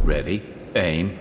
Ready, aim.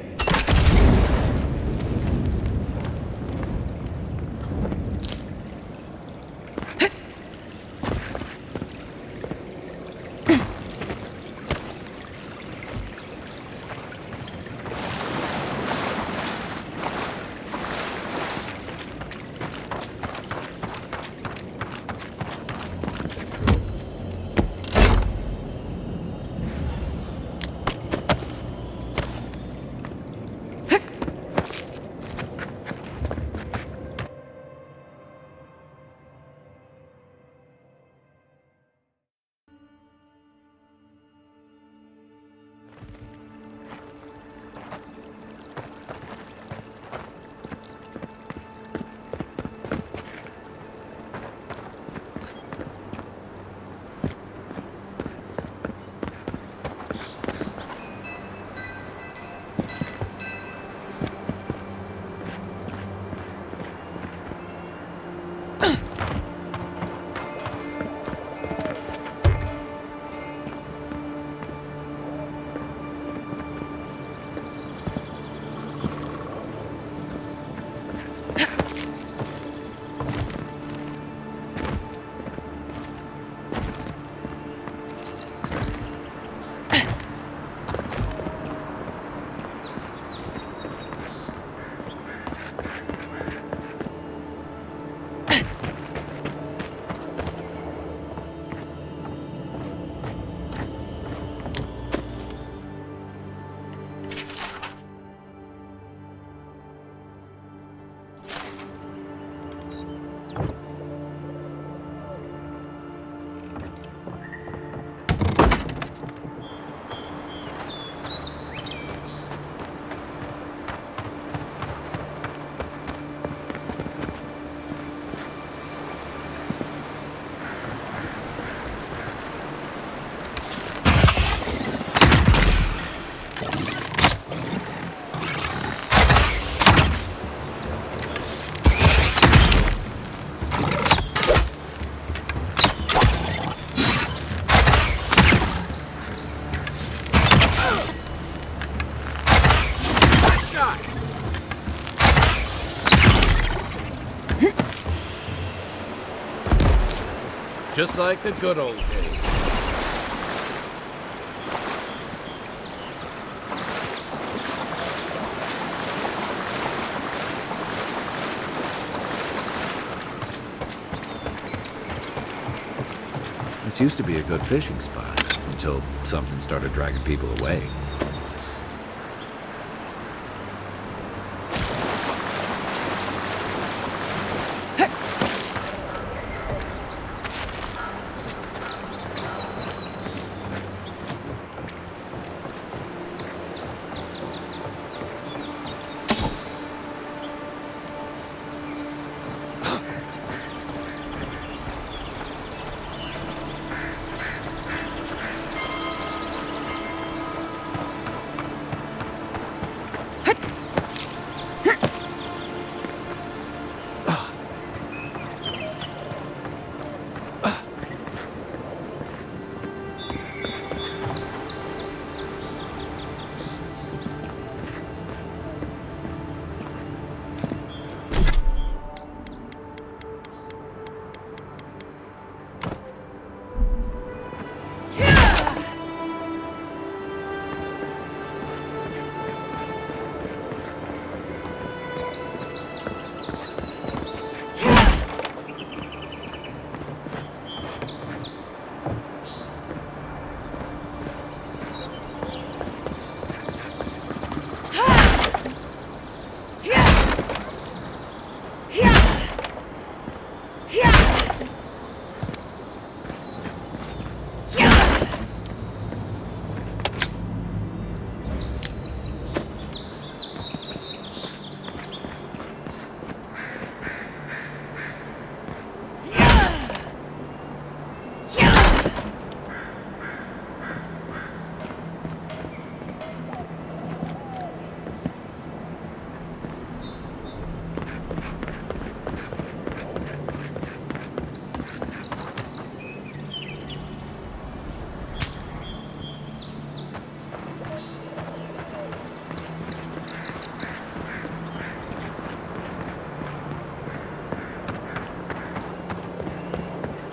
Just like the good old days. This used to be a good fishing spot, until something started dragging people away.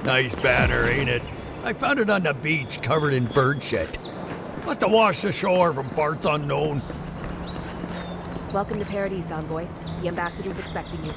Nice banner, ain't it? I found it on the beach, covered in bird shit. Must have washed ashore from parts unknown. Welcome to Paradise, Envoy. The ambassador's expecting you.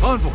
Envoy!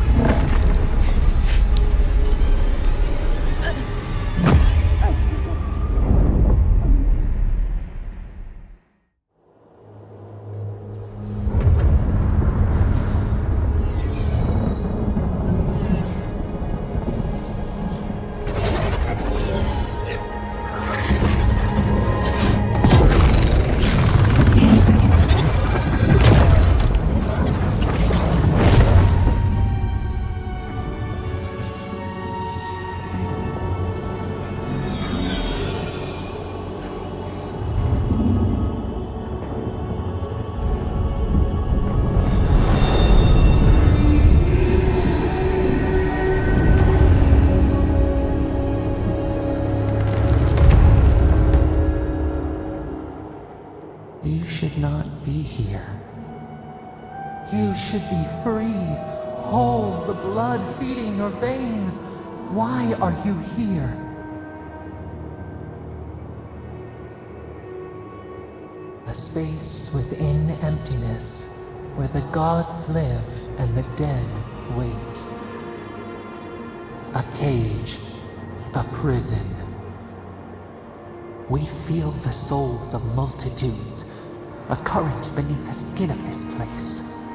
You should not be here. You should be free, whole, the blood feeding your veins. Why are you here? A space within emptiness, where the gods live and the dead wait. A cage, a prison. We feel the souls of multitudes, a current beneath the skin of this place.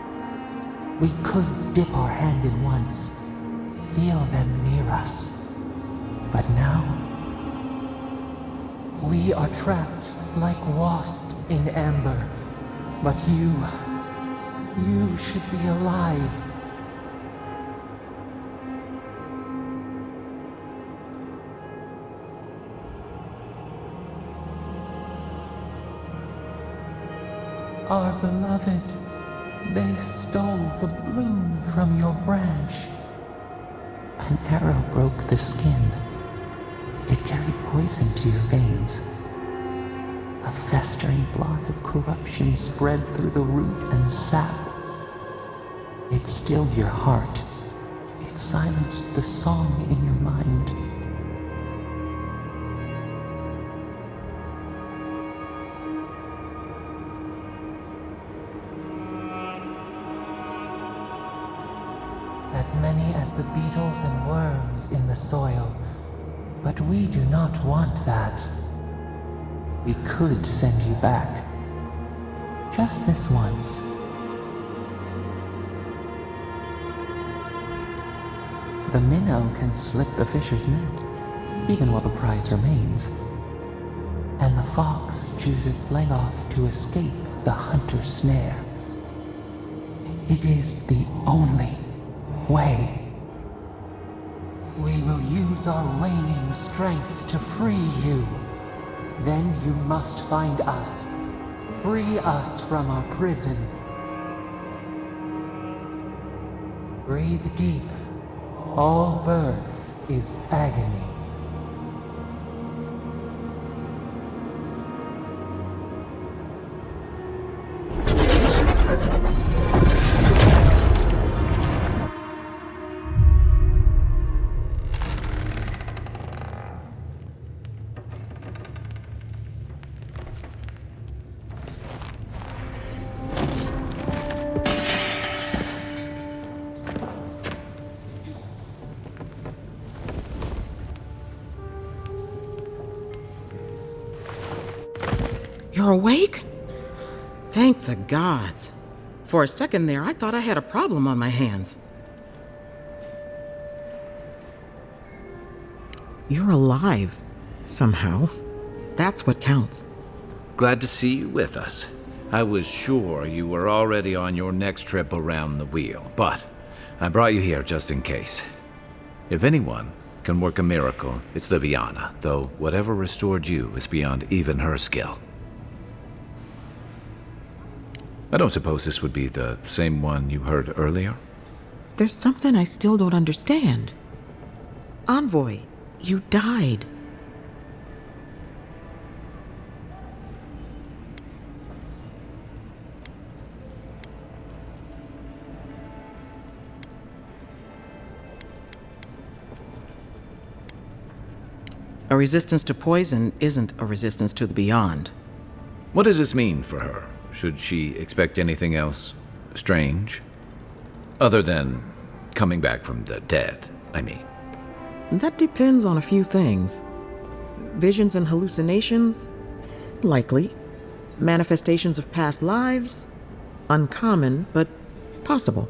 We could dip our hand in once, feel them near us. But now, we are trapped like wasps in amber. But you should be alive. Our beloved, they stole the bloom from your branch. An arrow broke the skin. It carried poison to your veins. A festering blot of corruption spread through the root and sap. It stilled your heart. It silenced the song in your mind. As many as the beetles and worms in the soil. But we do not want that. We could send you back. Just this once. The minnow can slip the fisher's net, even while the prize remains. And the fox chews its leg off to escape the hunter's snare. It is the only way. We will use our waning strength to free you. Then you must find us. Free us from our prison. Breathe deep. All birth is agony. You're awake? Thank the gods. For a second there, I thought I had a problem on my hands. You're alive, somehow. That's what counts. Glad to see you with us. I was sure you were already on your next trip around the wheel, but I brought you here just in case. If anyone can work a miracle, it's Liviana, though whatever restored you is beyond even her skill. I don't suppose this would be the same one you heard earlier? There's something I still don't understand. Envoy, you died. A resistance to poison isn't a resistance to the beyond. What does this mean for her? Should she expect anything else strange? Other than coming back from the dead, I mean. That depends on a few things. Visions and hallucinations? Likely. Manifestations of past lives? Uncommon, but possible.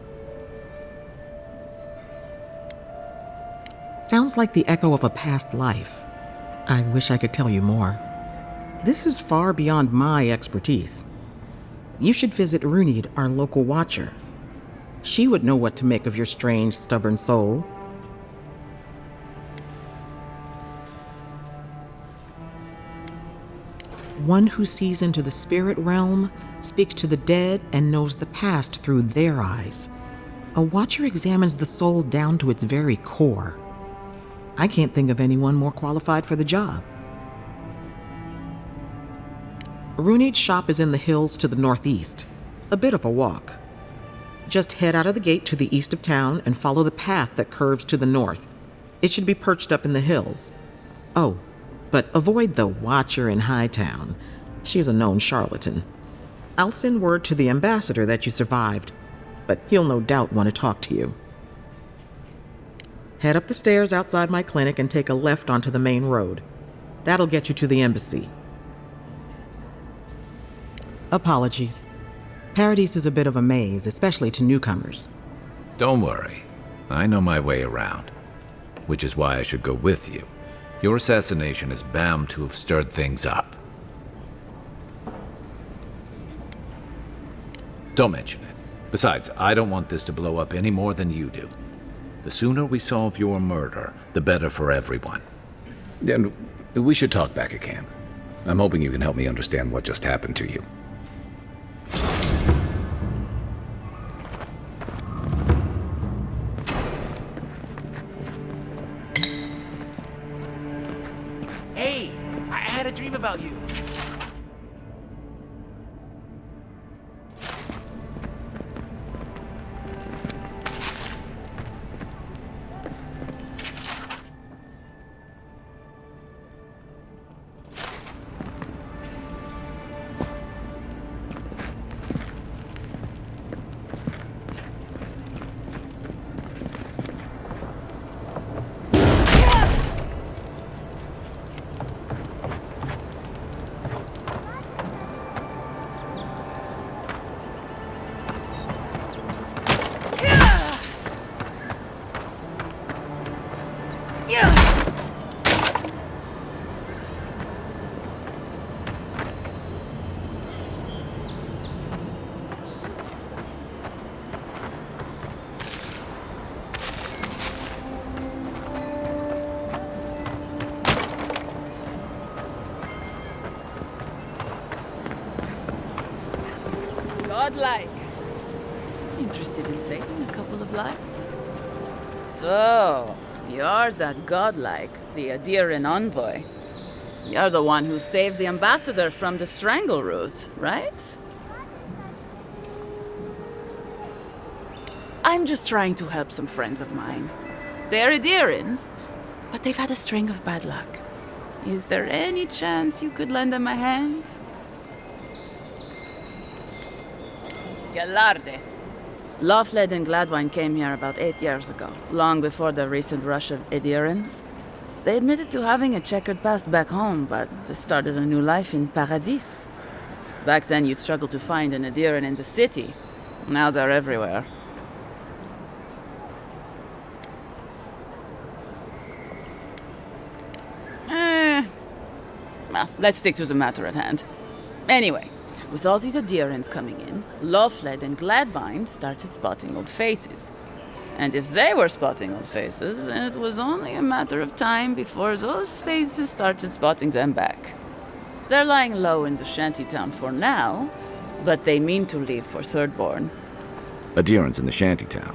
Sounds like the echo of a past life. I wish I could tell you more. This is far beyond my expertise. You should visit Runid, our local watcher. She would know what to make of your strange, stubborn soul. One who sees into the spirit realm, speaks to the dead, and knows the past through their eyes. A watcher examines the soul down to its very core. I can't think of anyone more qualified for the job. Runid's shop is in the hills to the northeast. A bit of a walk. Just head out of the gate to the east of town and follow the path that curves to the north. It should be perched up in the hills. Oh, but avoid the Watcher in Hightown. She's a known charlatan. I'll send word to the ambassador that you survived, but he'll no doubt want to talk to you. Head up the stairs outside my clinic and take a left onto the main road. That'll get you to the embassy. Apologies. Paradise is a bit of a maze, especially to newcomers. Don't worry. I know my way around. Which is why I should go with you. Your assassination is bound to have stirred things up. Don't mention it. Besides, I don't want this to blow up any more than you do. The sooner we solve your murder, the better for everyone. And we should talk back at camp. I'm hoping you can help me understand what just happened to you. Hey, I had a dream about you. Godlike. Interested in saving a couple of lives? So, you're that godlike, the Adiran envoy. You're the one who saves the ambassador from the strangle route, right? I'm just trying to help some friends of mine. They're Adirans, but they've had a string of bad luck. Is there any chance you could lend them a hand? Galarde. Lofled and Gladwine came here about 8 years ago, long before the recent rush of Adirans. They admitted to having a checkered past back home, but they started a new life in Paradis. Back then, you'd struggle to find an Adiran in the city. Now they're everywhere. Well, let's stick to the matter at hand. Anyway, with all these adherents coming in, Loveled and Gladwine started spotting old faces. And if they were spotting old faces, it was only a matter of time before those faces started spotting them back. They're lying low in the shantytown for now, but they mean to leave for Thirdborn. Adherents in the shantytown.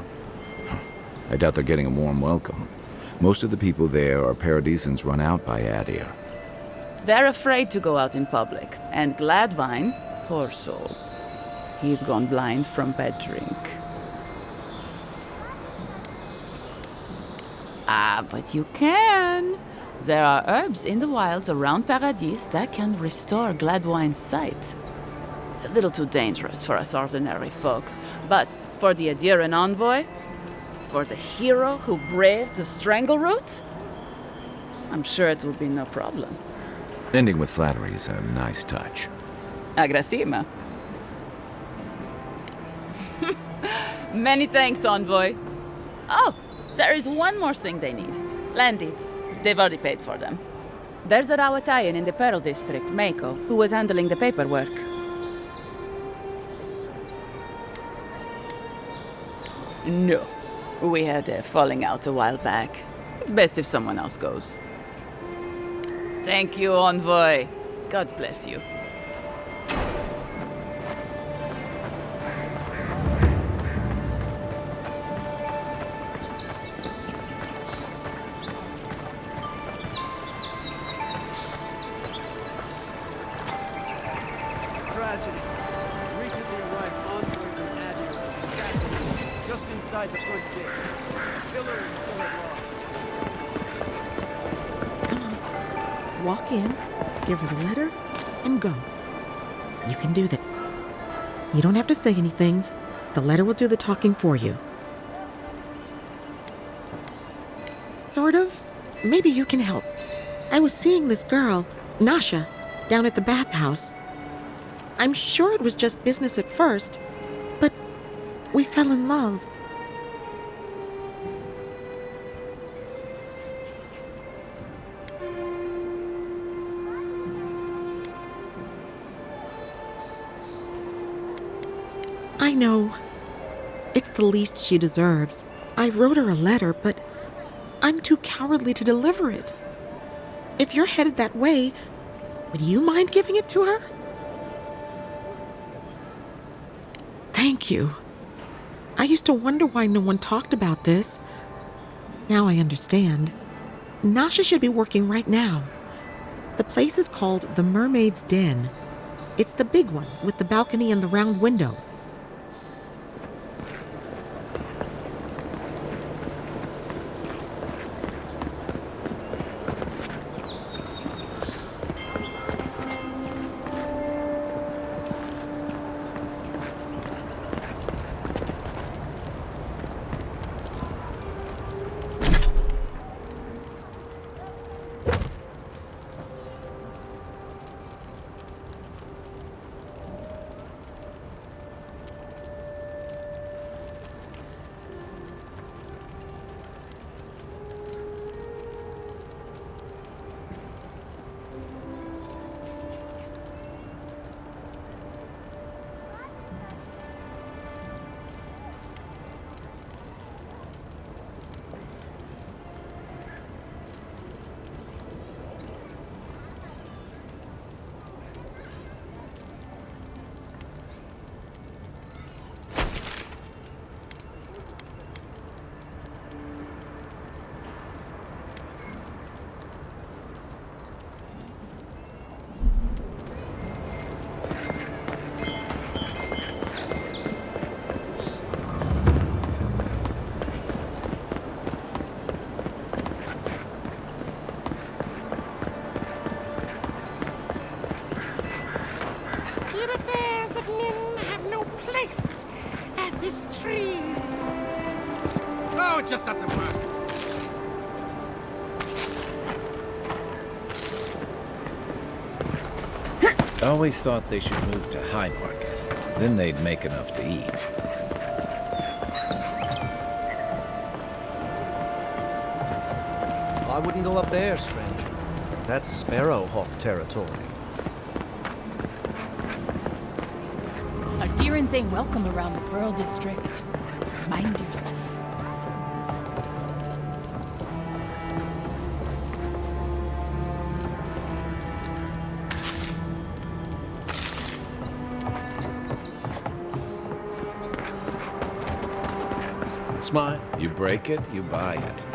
I doubt they're getting a warm welcome. Most of the people there are Paradisans run out by Adir. They're afraid to go out in public, and Gladwine, poor soul, he's gone blind from bad drink. Ah, but you can. There are herbs in the wilds around Paradis that can restore Gladwine's sight. It's a little too dangerous for us ordinary folks, but for the Adiran envoy, for the hero who braved the strangle route, I'm sure it will be no problem. Ending with flattery is a nice touch. Agrasima. Many thanks, envoy. Oh, there is one more thing they need. Land deeds. They've already paid for them. There's a Rawatayan in the Pearl District, Mako, who was handling the paperwork. No. We had a falling out a while back. It's best if someone else goes. Thank you, envoy. God bless you. Tragedy. Recently arrived envoy from Adir was assassinated just inside the front gate. Killer is still at large. Walk in, give her the letter, and go. You can do that. You don't have to say anything. The letter will do the talking for you. Sort of. Maybe you can help. I was seeing this girl, Nasha, down at the bathhouse. I'm sure it was just business at first, but we fell in love. I know. It's the least she deserves. I wrote her a letter, but I'm too cowardly to deliver it. If you're headed that way, would you mind giving it to her? Thank you. I used to wonder why no one talked about this. Now I understand. Nasha should be working right now. The place is called the Mermaid's Den. It's the big one with the balcony and the round window. No, it just doesn't work. I always thought they should move to High Market. Then they'd make enough to eat. I wouldn't go up there, stranger. That's Sparrowhawk territory. Adherents ain't welcome around the Pearl District. Mind yourself. Smile. You break it, you buy it.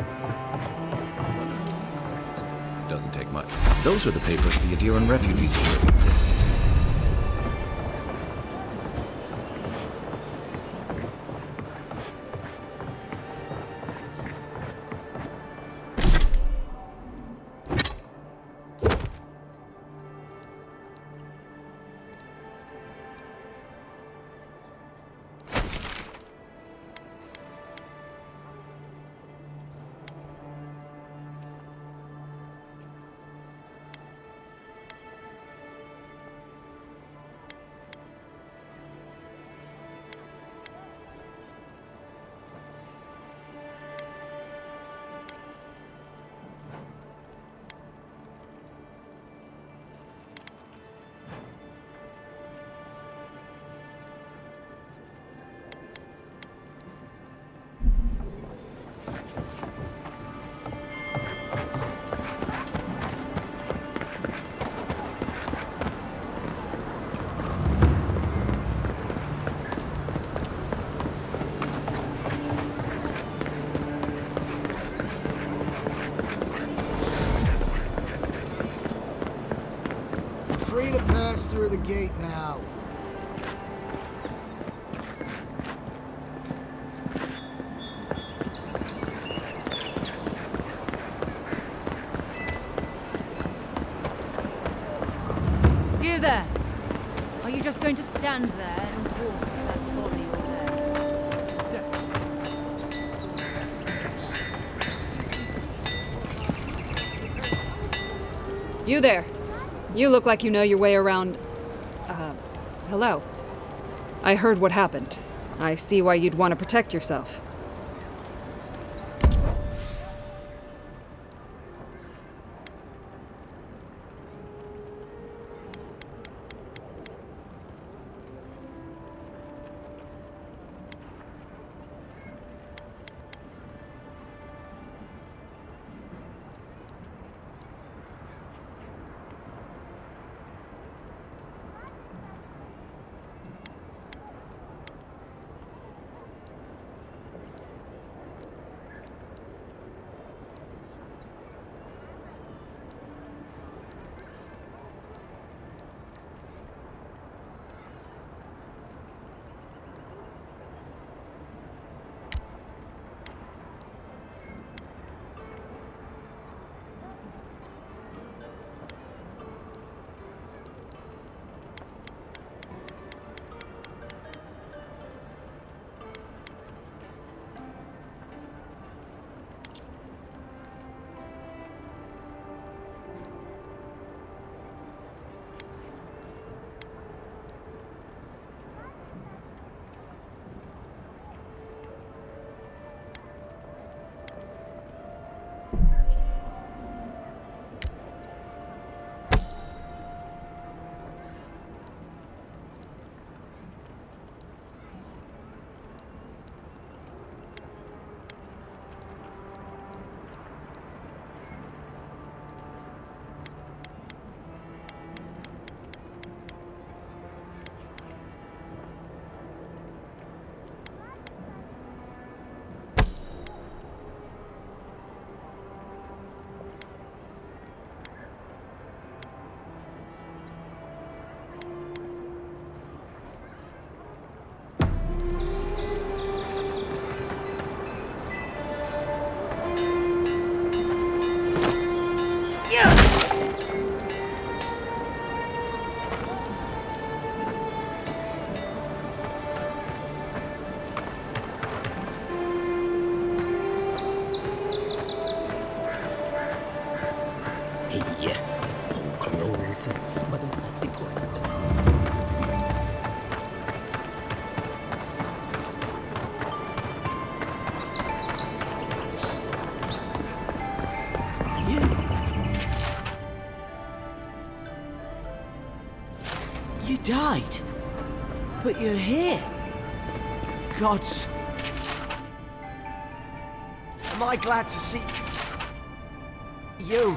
Doesn't take much. Those are the papers the Adheran refugees are looking for. Free to pass through the gate now. You there! Are you just going to stand there and walk that body over there? You there! You look like you know your way around... hello. I heard what happened. I see why you'd want to protect yourself. You died. But you're here. Gods. Am I glad to see you?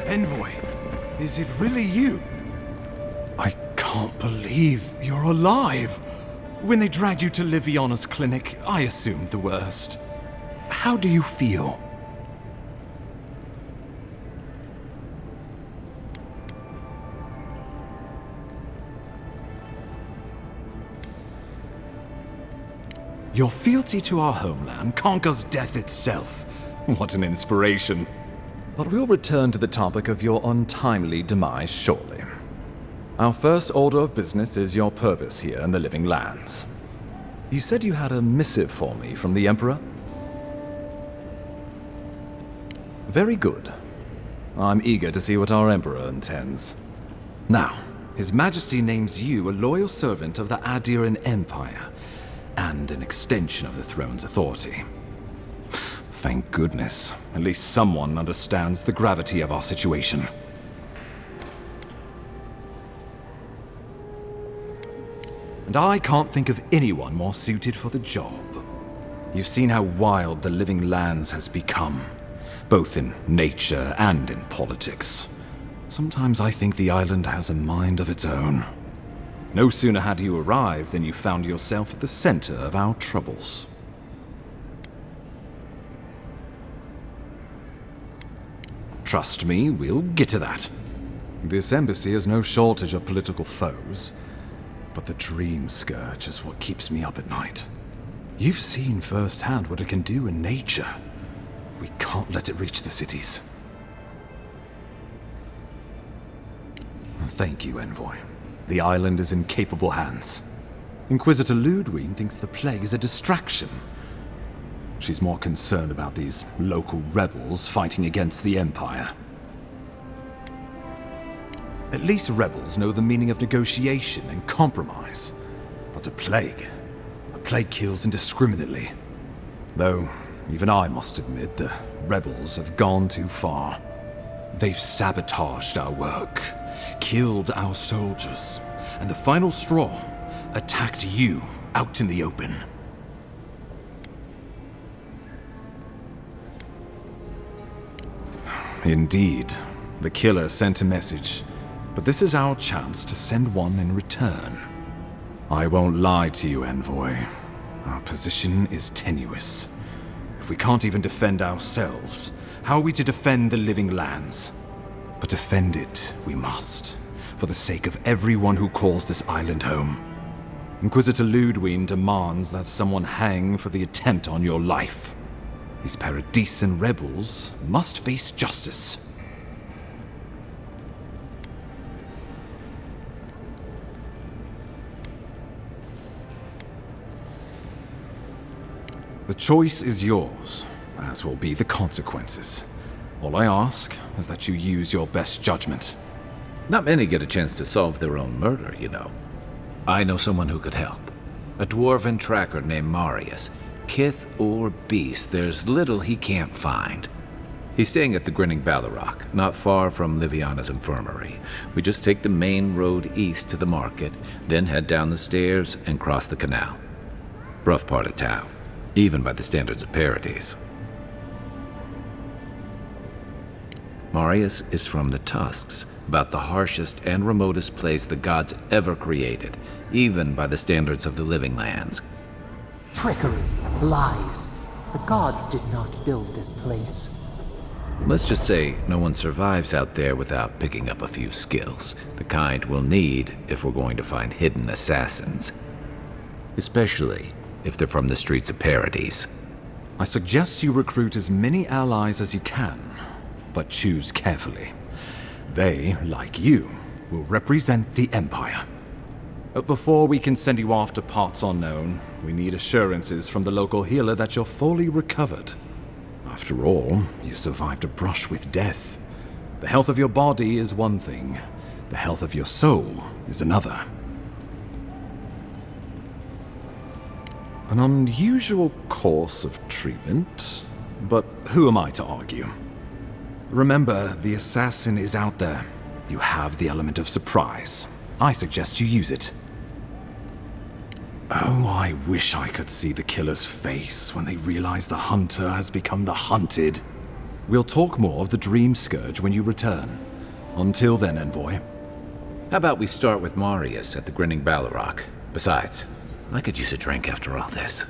Envoy, is it really you? I can't believe you're alive. When they dragged you to Liviana's clinic, I assumed the worst. How do you feel? Your fealty to our homeland conquers death itself. What an inspiration. But we'll return to the topic of your untimely demise shortly. Our first order of business is your purpose here in the Living Lands. You said you had a missive for me from the Emperor? Very good. I'm eager to see what our Emperor intends. Now, His Majesty names you a loyal servant of the Adiran Empire, and an extension of the throne's authority. Thank goodness. At least someone understands the gravity of our situation. And I can't think of anyone more suited for the job. You've seen how wild the Living Lands has become, both in nature and in politics. Sometimes I think the island has a mind of its own. No sooner had you arrived than you found yourself at the center of our troubles. Trust me, we'll get to that. This embassy has no shortage of political foes, but the Dream Scourge is what keeps me up at night. You've seen firsthand what it can do in nature. We can't let it reach the cities. Thank you, Envoy. The island is in capable hands. Inquisitor Ludwig thinks the plague is a distraction. She's more concerned about these local rebels fighting against the Empire. At least rebels know the meaning of negotiation and compromise. But a plague kills indiscriminately. Though, even I must admit, the rebels have gone too far. They've sabotaged our work, killed our soldiers, and the final straw, attacked you out in the open. Indeed, the killer sent a message, but this is our chance to send one in return. I won't lie to you, Envoy. Our position is tenuous. If we can't even defend ourselves, how are we to defend the Living Lands? But defend it we must, for the sake of everyone who calls this island home. Inquisitor Ludwig demands that someone hang for the attempt on your life. These Paradisian rebels must face justice. The choice is yours, as will be the consequences. All I ask is that you use your best judgment. Not many get a chance to solve their own murder, you know. I know someone who could help. A dwarven tracker named Marius. Kith or beast, there's little he can't find. He's staying at the Grinning Ballarrock, not far from Liviana's infirmary. We just take the main road east to the market, then head down the stairs and cross the canal. Rough part of town, even by the standards of Paradise. Marius is from the Tusks, about the harshest and remotest place the gods ever created, even by the standards of the Living Lands. Trickery, lies. The gods did not build this place. Let's just say no one survives out there without picking up a few skills, the kind we'll need if we're going to find hidden assassins. Especially if they're from the streets of Paradise. I suggest you recruit as many allies as you can, but choose carefully. They, like you, will represent the Empire. But before we can send you off to parts unknown, we need assurances from the local healer that you're fully recovered. After all, you survived a brush with death. The health of your body is one thing, the health of your soul is another. An unusual course of treatment, but who am I to argue? Remember, the assassin is out there. You have the element of surprise. I suggest you use it. Oh, I wish I could see the killer's face when they realize the hunter has become the hunted. We'll talk more of the Dream Scourge when you return. Until then, Envoy. How about we start with Marius at the Grinning Balrog? Besides, I could use a drink after all this.